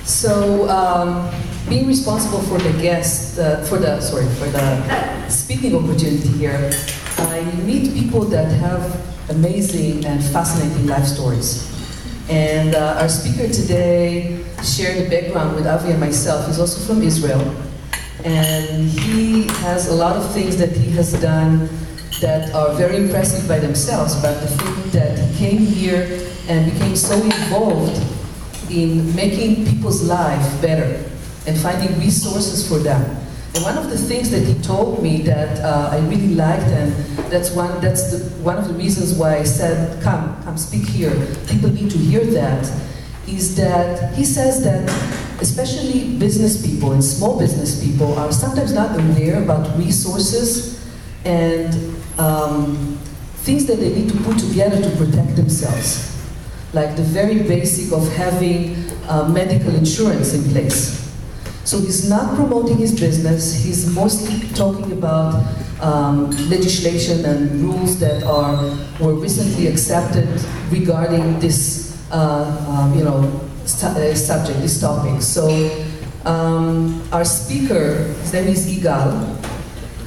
So, being responsible for the for the speaking opportunity here, I meet people that have amazing and fascinating life stories. And our speaker today shared a background with Avi and myself. He's also from Israel. And he has a lot of things that he has done that are very impressive by themselves, but the fact that he came here and became so involved in making people's life better and finding resources for them. And one of the things that he told me that I really liked, and that's one of the reasons why I said, come speak here. People need to hear that, is that he says that especially business people and small business people are sometimes not aware about resources and things that they need to put together to protect themselves. Like the very basic of having medical insurance in place. So he's not promoting his business, he's mostly talking about legislation and rules that were recently accepted regarding this subject, this topic. So our speaker, his name is Igal,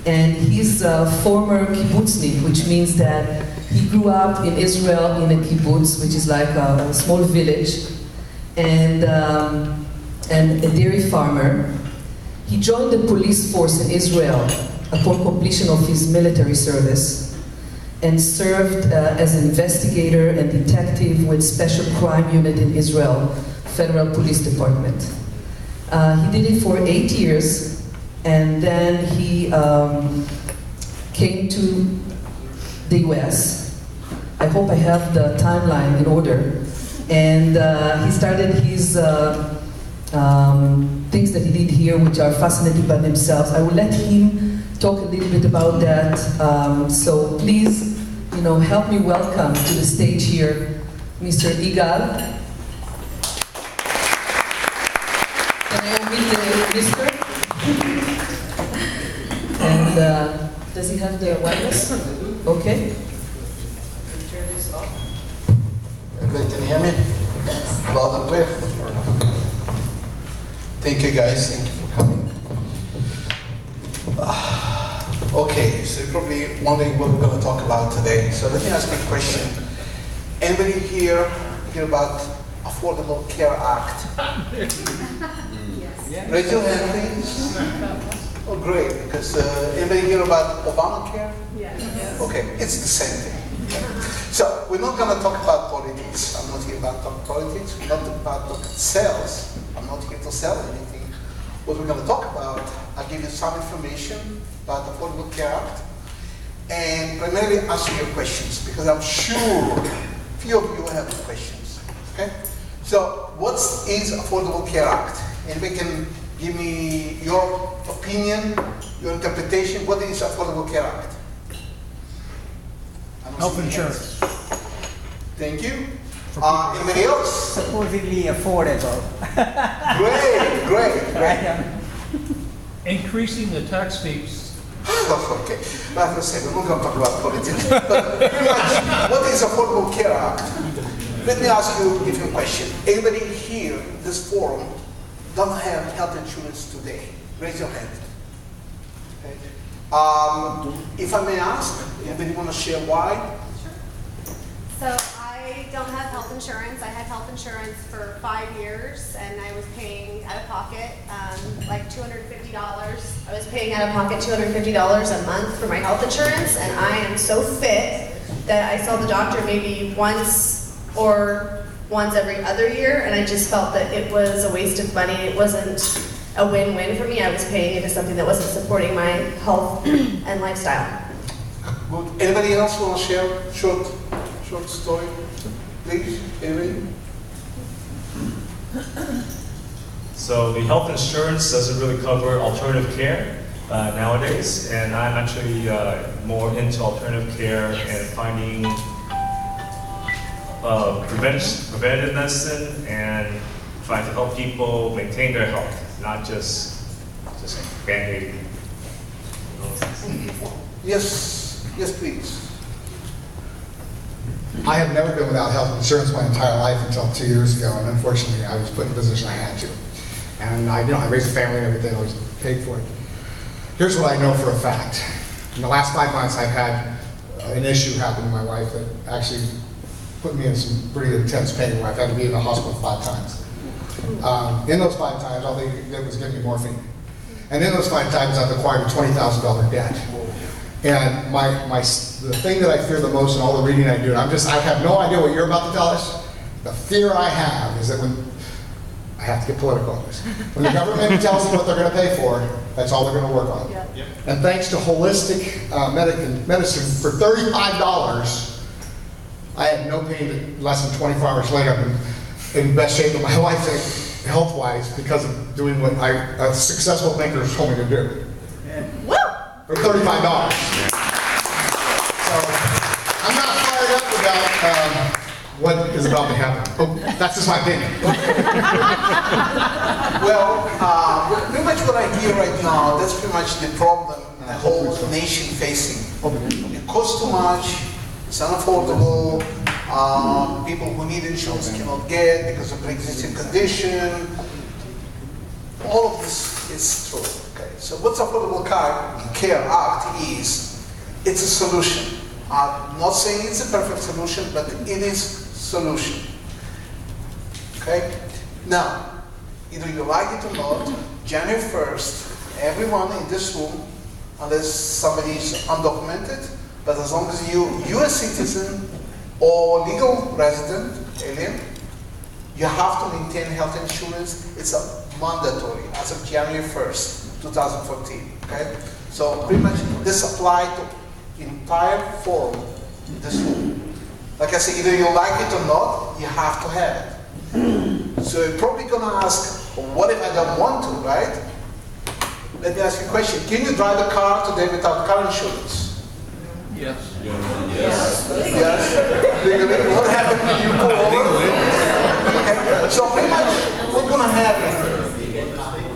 and he's a former kibbutznik, which means that he grew up in Israel in a kibbutz, which is like a small village, and a dairy farmer. He joined the police force in Israel upon completion of his military service and served as an investigator and detective with Special Crime Unit in Israel, Federal Police Department. He did it for 8 years, and then he came to the US. I hope I have the timeline in order. And he started his things that he did here, which are fascinating by themselves. I will let him talk a little bit about that. So please, help me welcome to the stage here, Mr. Igal. Can I meet the Mr.? And does he have the wireless? Okay. Turn this off. Everybody can hear me? Loud and clear. Thank you guys, thank you for coming. Okay, so you're probably wondering what we're going to talk about today. So let me ask you a question. Anybody here hear about Affordable Care Act? Yes. Raise your hand, please. Oh, great, because anybody hear about Obamacare? Yes. Okay, it's the same thing. So we're not going to talk about politics. I'm not here about talk politics. We're not about talk sales. I'm not here to sell anything. What we're going to talk about, I'll give you some information about the Affordable Care Act and primarily answer your questions because I'm sure few of you have questions. Okay? So what is Affordable Care Act? Anybody can give me your opinion, your interpretation. What is Affordable Care Act? Health insurance. Thank you. Anybody else? Supposedly affordable. Great. Increasing the tax fees. Okay. Like I said, we're not going to talk about politics. But pretty much, what is Affordable Care Act? Let me ask you a different question. Anybody here in this forum don't have health insurance today? Raise your hand. Okay. If I may ask, anybody want to share why? So I don't have health insurance. I had health insurance for 5 years, and I was paying out of pocket like $250. I was paying out of pocket $250 a month for my health insurance, and I am so fit that I saw the doctor maybe once every other year, and I just felt that it was a waste of money. It wasn't a win-win for me. I was paying into something that wasn't supporting my health and lifestyle. Good. Anybody else want to share short story? Please, Amy. So the health insurance doesn't really cover alternative care nowadays, and I'm actually more into alternative care and finding preventative medicine and trying to help people maintain their health, not just band-aid. Yes, please. I have never been without health insurance my entire life until 2 years ago, and unfortunately I was put in a position I had to. And I raised a family and everything, always paid for it. Here's what I know for a fact. In the last 5 months, I've had an issue happen to my wife that actually put me in some pretty intense pain where I've had to be in the hospital 5 times. In those 5 times, all they did was give me morphine. And in those 5 times, I've acquired a $20,000 debt. And the thing that I fear the most in all the reading I do, I have no idea what you're about to tell us. The fear I have is that when, I have to get political on this, when the government tells them what they're going to pay for, that's all they're going to work on. Yeah. Yep. And thanks to holistic medicine, for $35, I had no pain less than 24 hours later. I'm in best shape of my life, health-wise, because of doing what a successful thinker told me to do. Woo! For $35. So I'm not fired up about what is about to happen. Oh, that's just my opinion. Well, pretty much what I hear right now, that's pretty much the problem the whole nation facing. It costs too much, it's unaffordable, people who need insurance cannot get because of pre-existing condition. All of this is true. Okay. So what's Affordable Care Act is, it's a solution. I'm not saying it's a perfect solution, but it is solution. Okay? Now, either you like it or not, January 1st, everyone in this room, unless somebody is undocumented, but as long as you're US citizen or legal resident, alien, you have to maintain health insurance. It's a mandatory as of January 1st, 2014. Okay? So pretty much this applies to entire forum, this room. Like I say, either you like it or not, you have to have it. So you're probably going to ask, well, what if I don't want to, right? Let me ask you a question. Can you drive a car today without car insurance? Yes. Yes. Legally. What happened when you pull over? Okay. So pretty much what's going to happen,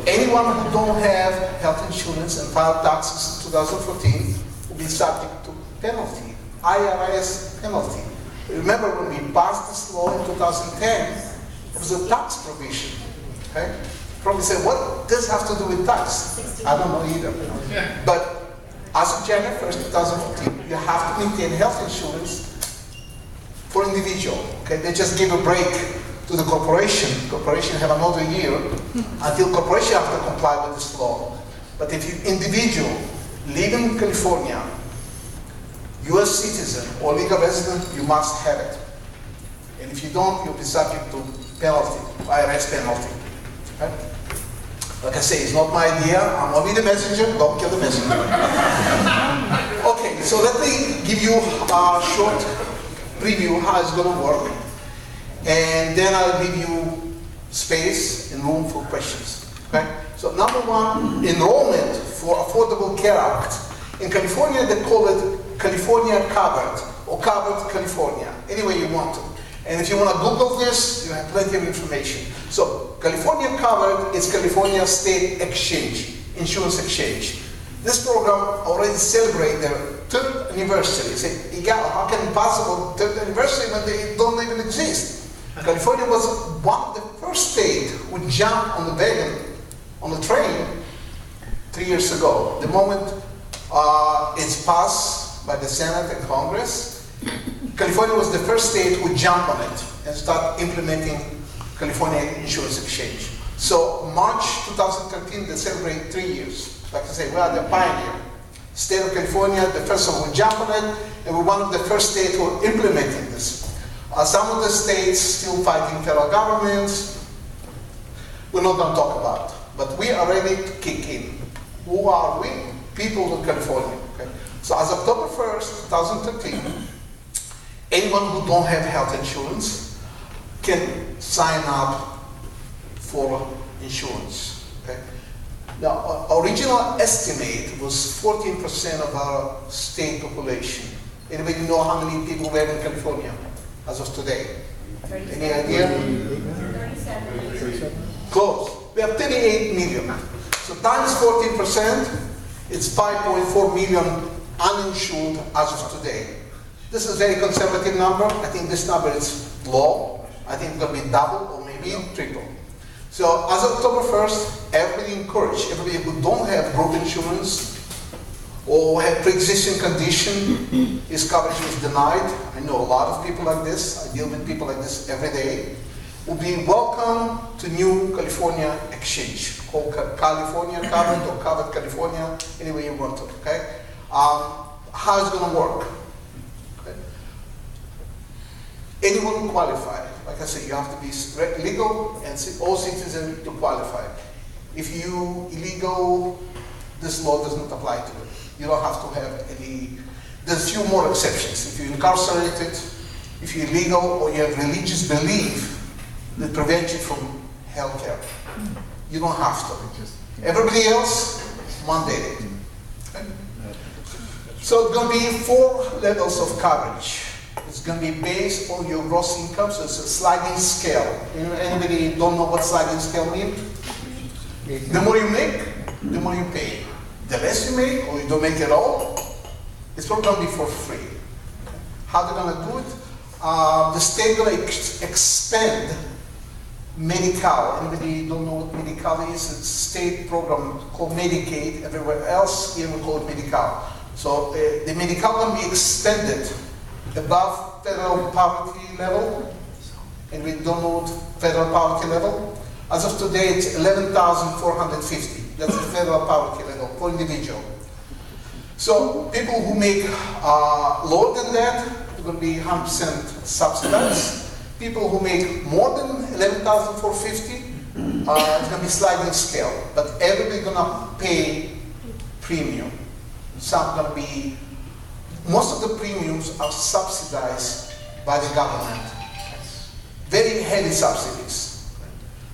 anyone who don't have health insurance and filed taxes in 2014 will be subject to penalty, IRS penalty. Remember when we passed this law in 2010, it was a tax provision. Okay? Probably say, what does this have to do with tax? I don't know either. But as of January 1st, 2014, you have to maintain health insurance for individual. Okay? They just give a break to the corporation. Corporation have another year until corporation have to comply with this law. But if you individual live in California, US citizen or legal resident, you must have it. And if you don't, you'll be subject to penalty, IRS penalty. Okay? Like I say, it's not my idea. I'm only the messenger. Don't kill the messenger. Okay, so let me give you a short preview how it's going to work. And then I'll give you space and room for questions. Okay? So number one, enrollment for Affordable Care Act. In California, they call it California Covered, or Covered California, any way you want to. And if you want to Google this, you have plenty of information. So California Covered is California State Exchange, Insurance Exchange. This program already celebrated their 3rd anniversary. You say, Igal, how can it possible 3rd anniversary when they don't even exist? California was one of the first states who jumped on the wagon, on the train, 3 years ago. The moment it's passed by the Senate and Congress, California was the first state who jumped on it and started implementing California Insurance Exchange. So March 2013, they celebrate 3 years. Like I say, we are the pioneer. State of California, the first one who jumped on it, and we're one of the first states who are implementing this. Some of the states still fighting federal governments. We're not going to talk about it, but we are ready to kick in. Who are we? People of California. Okay? So as of October 1st, 2013, anyone who don't have health insurance can sign up for insurance. Okay? Now, original estimate was 14% of our state population. Anybody know how many people live in California as of today? 37. Any idea? 37. Close. We have 38 million. So times 14%, it's 5.4 million uninsured as of today. This is a very conservative number. I think this number is low. I think it's going to be double or maybe triple. So as of October 1st, everybody who don't have group insurance or have pre-existing condition, his coverage was denied. I know a lot of people like this. I deal with people like this every day. Will be welcome to New California Exchange, called California Covered or Covered California, any way you want to, okay? How it's gonna work? Okay. Anyone who qualify, like I said, you have to be legal and all citizens to qualify. If you illegal, this law does not apply to it. You don't have to have any, there's few more exceptions. If you're incarcerated, if you're illegal, or you have religious belief that prevents you from health care, you don't have to. Everybody else, mandated. Okay? So it's going to be 4 levels of coverage. It's going to be based on your gross income, so it's a sliding scale. Anybody don't know what sliding scale means? The more you make, the more you pay. The less you make, or you don't make at all, it's probably going to be for free. How they're going to do it? The state going to expand Medi-Cal. Anybody don't know what Medi-Cal is? It's a state program called Medicaid. Everywhere else, here we call it Medi-Cal. So the Medi-Cal going to be expanded above federal poverty level. And we don't know what federal poverty level. As of today, it's 11,450. That's the federal poverty level for individual. So people who make lower than that are going to be 100% subsidized. People who make more than 11,450, it's going to be sliding scale. But everybody's going to pay premium. Some going to be, most of the premiums are subsidized by the government. Very heavy subsidies.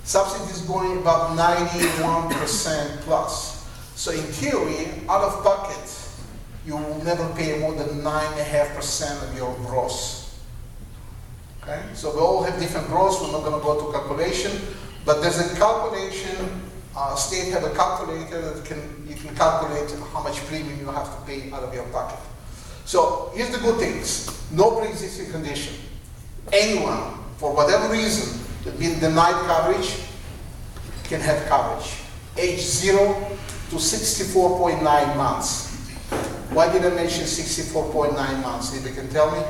Subsidies going about 91% plus. So in theory, out of pocket, you will never pay more than 9.5% of your gross. Okay? So we all have different gross. We're not going to go to calculation, but there's a calculation. State have a calculator that you can calculate how much premium you have to pay out of your pocket. So here's the good things. No pre-existing condition. Anyone, for whatever reason, that been denied coverage can have coverage. Age 0 to 64.9 months. Why did I mention 64.9 months? If you can tell me?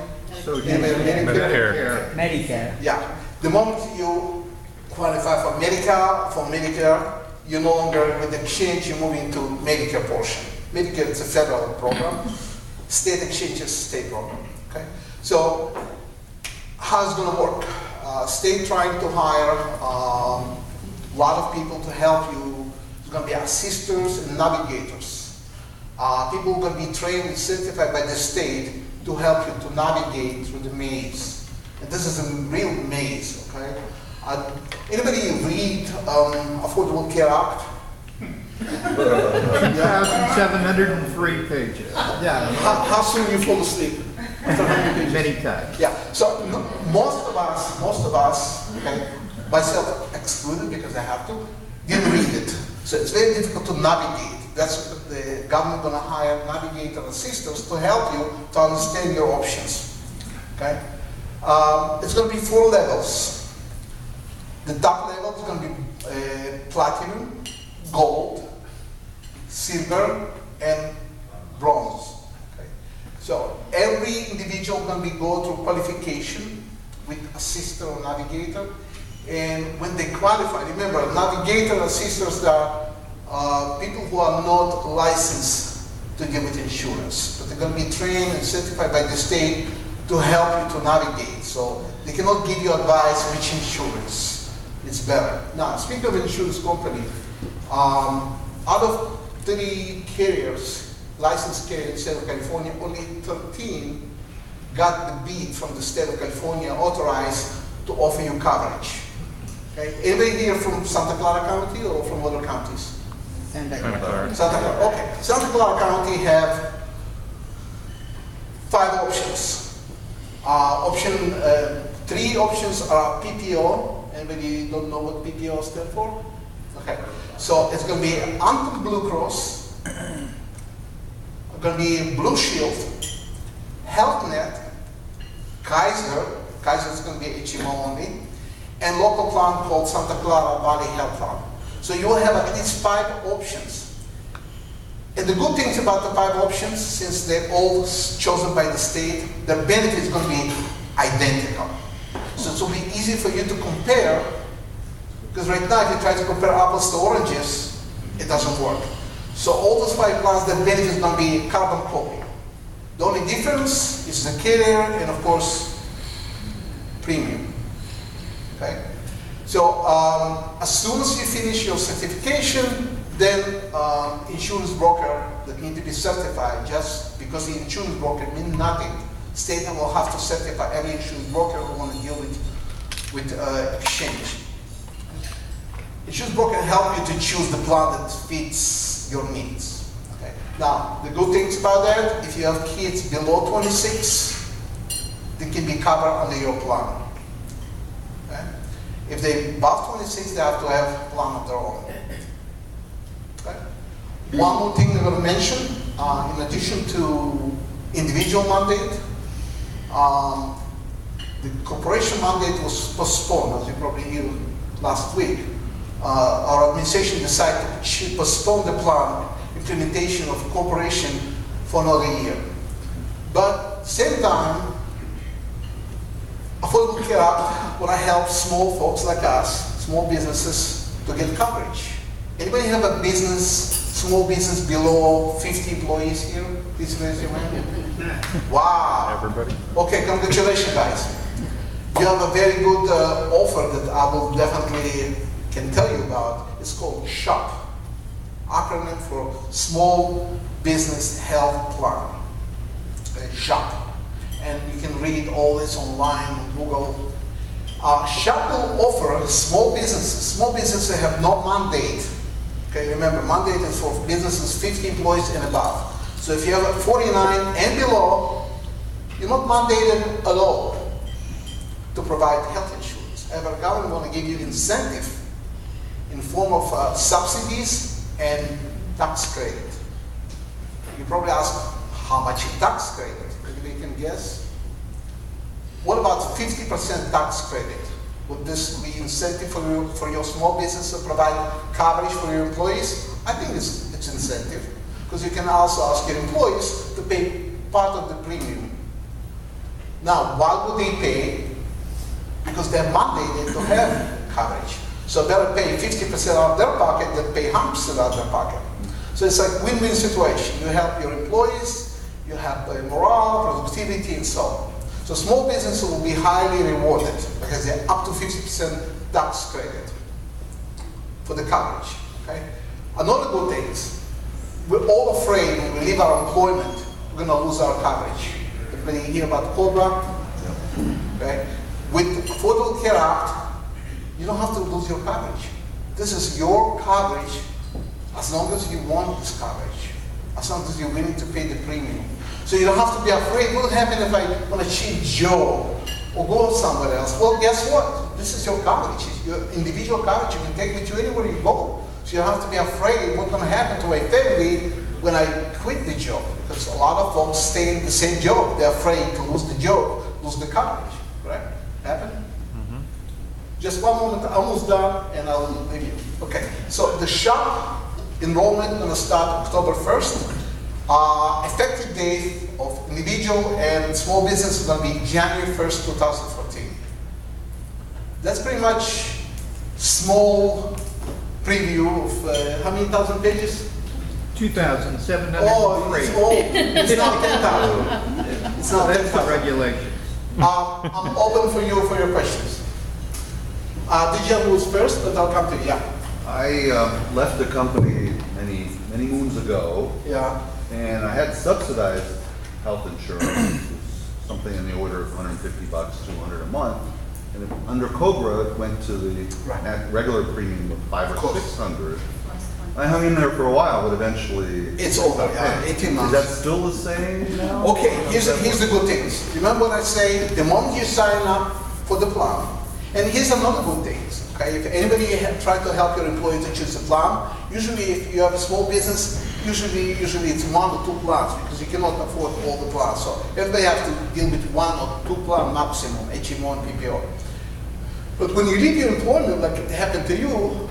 So Medicare. Medicare. Yeah. The moment you qualify for Medicare, you're no longer with the exchange, you're moving to Medicare portion. Medicare is a federal program. State exchange is a state program. Okay? So how's it going to work? State trying to hire a lot of people to help you. It's going to be assisters and navigators. People who are going to be trained and certified by the state to help you to navigate through the maze. And this is a real maze, okay? Anybody read Affordable Care Act? 2,703 pages. Yeah, How soon you fall asleep? many times. Yeah, so most of us, okay, myself excluded because I have to, didn't read it. So it's very difficult to navigate. That's what the government going to hire navigator assistants to help you to understand your options. Okay, it's going to be 4 levels. The top level is going to be platinum, gold, silver, and bronze. Okay. So every individual going to go through qualification with assistant or navigator, and when they qualify, remember, navigator assistants are people who are not licensed to deal with insurance, but they're going to be trained and certified by the state to help you to navigate. So they cannot give you advice which insurance is better. Now, speaking of insurance company, out of 30 carriers, licensed carriers in the state of California, only 13 got the bid from the state of California authorized to offer you coverage. Okay, anybody here from Santa Clara County or from other counties? And Santa Clara. Santa Clara, okay. Santa Clara County have 5 options. 3 options are PPO. Anybody don't know what PPO stands for? Okay. So it's going to be Anthem Blue Cross, going to be Blue Shield, HealthNet, Kaiser is going to be HMO only, and local plan called Santa Clara Valley Health Plan. So you will have at least 5 options. And the good things about the 5 options, since they're all chosen by the state, the benefit is going to be identical. So it will be easy for you to compare, because right now if you try to compare apples to oranges, it doesn't work. So all those 5 plans, the benefit is going to be carbon copy. The only difference is the carrier and of course, premium. Okay? So as soon as you finish your certification, then insurance broker that need to be certified, just because the insurance broker means nothing. State will have to certify every insurance broker who want to deal with exchange. Insurance broker can help you to choose the plan that fits your needs. Okay? Now, the good things about that, if you have kids below 26, they can be covered under your plan. Okay? If they're above 26, they have to have a plan of their own. Okay? One more thing I'm going to mention, in addition to individual mandate, the corporation mandate was postponed, as you probably knew last week. Our administration decided to postpone the plan implementation of corporation for another year. But same time, Affordable Care Act will help small folks like us, small businesses, to get coverage. Anybody have a business, small business below 50 employees here? Please raise your hand. Wow. Everybody. Okay, congratulations, guys. You have a very good offer that I will definitely can tell you about. It's called SHOP, acronym for Small Business Health Plan. SHOP. And you can read all this online on Google. SHOP will offer small businesses. Small businesses have no mandate. Okay, remember, mandate is for businesses 50 employees and above. So if you have 49 and below, you're not mandated at all to provide health insurance. However, government want to give you incentive in form of subsidies and tax credit. You probably ask, how much is tax credit? Maybe you can guess. What about 50% tax credit? Would this be incentive for your small business to provide coverage for your employees? I think it's incentive, because you can also ask your employees to pay part of the premium. Now, why would they pay? Because they're mandated to have coverage. So better pay 50% out of their pocket than pay 100% out of their pocket. So it's like win-win situation. You help your employees, you help morale, productivity, and so on. So small businesses will be highly rewarded because they're up to 50% tax credit for the coverage. Okay? Another good thing is, we're all afraid when we leave our employment, we're going to lose our coverage. Everybody hear about COBRA? Okay? With the Affordable Care Act, you don't have to lose your coverage. This is your coverage as long as you want this coverage, as long as you're willing to pay the premium. So you don't have to be afraid, what will happen if I want to change job or go somewhere else? Well, guess what? This is your coverage. It's your individual coverage. You can take with you anywhere you go. So you don't have to be afraid what's going to happen to my family when I quit the job. Because a lot of folks stay in the same job. They're afraid to lose the job, lose the coverage. Right? Happen? Just one moment, almost done, and I'll leave you. Okay, so the SHOP enrollment is going to start October 1st. Effective date of individual and small business is going to be January 1st, 2014. That's pretty much small preview of how many thousand pages? 2,703. Oh, it's old. It's not 10,000. It's not That's the 10,000. regulation. I'm open for your questions. Did you lose first, but I'll come to you. Yeah. I left the company many moons ago, Yeah. and I had subsidized health insurance, which was something in the order of $150, $200 a month. And under COBRA, it went to the regular premium of $500 or $600. I hung in there for a while, but eventually It's over. 18 months. Is that still the same now? Okay, here's the good things. Remember what I say, the moment you sign up for the plan, and here's another good thing, okay? If anybody try to help your employee to choose a plan, usually if you have a small business, usually it's 1 or 2 plans because you cannot afford all the plans. So everybody has to deal with 1 or 2 plan maximum, HMO and PPO. But when you leave your employment, like it happened to you,